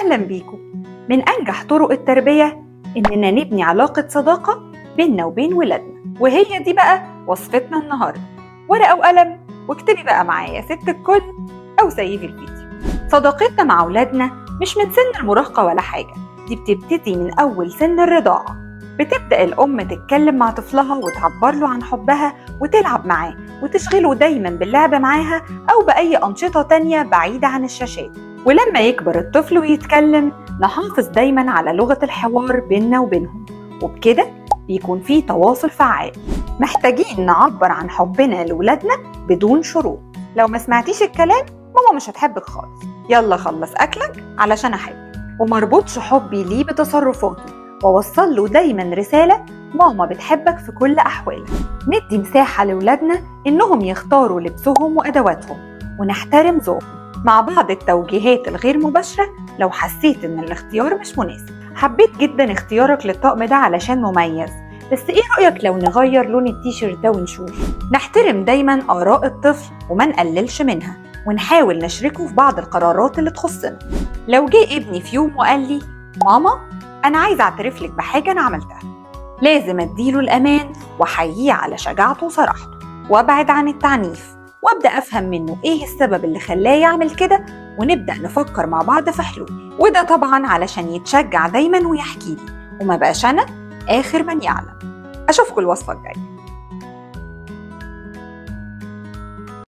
أهلا بيكم. من أنجح طرق التربية إننا نبني علاقة صداقة بيننا وبين ولادنا، وهي دي بقى وصفتنا النهاردة. ورقة وقلم واكتبي بقى معايا ست الكل أو سيبي الفيديو. صداقتنا مع ولادنا مش من سن المراهقة ولا حاجة، دي بتبتدي من أول سن الرضاعة. بتبدأ الأم تتكلم مع طفلها وتعبر له عن حبها وتلعب معاه وتشغله دايما باللعب معاها أو بأي أنشطة تانية بعيدة عن الشاشات. ولما يكبر الطفل ويتكلم نحافظ دايما على لغة الحوار بيننا وبينهم، وبكده بيكون فيه تواصل فعال. محتاجين نعبر عن حبنا لولادنا بدون شروط. لو ما سمعتيش الكلام ماما مش هتحبك خالص. يلا خلص أكلك علشان أحبك، ومربوطش حبي ليه بتصرفاته، ووصل له دايما رسالة ماما بتحبك في كل أحوالك. ندي مساحة لولادنا إنهم يختاروا لبسهم وأدواتهم، ونحترم ذوقهم مع بعض التوجيهات الغير مباشرة لو حسيت إن الاختيار مش مناسب. حبيت جدا اختيارك للطقم ده علشان مميز، بس ايه رأيك لو نغير لون التيشيرت ده ونشوف؟ نحترم دايما آراء الطفل وما نقللش منها، ونحاول نشركه في بعض القرارات اللي تخصنا. لو جه ابني في يوم وقال لي ماما أنا عايز أعترف لك بحاجة أنا عملتها، لازم أديله الأمان وأحييه على شجاعته وصراحته، وأبعد عن التعنيف، وأبدأ أفهم منه إيه السبب اللي خلاه يعمل كده، ونبدأ نفكر مع بعض في حلول. وده طبعا علشان يتشجع دايما ويحكي لي، وما بقاش أنا آخر من يعلم. أشوفكم الوصفة الجاية.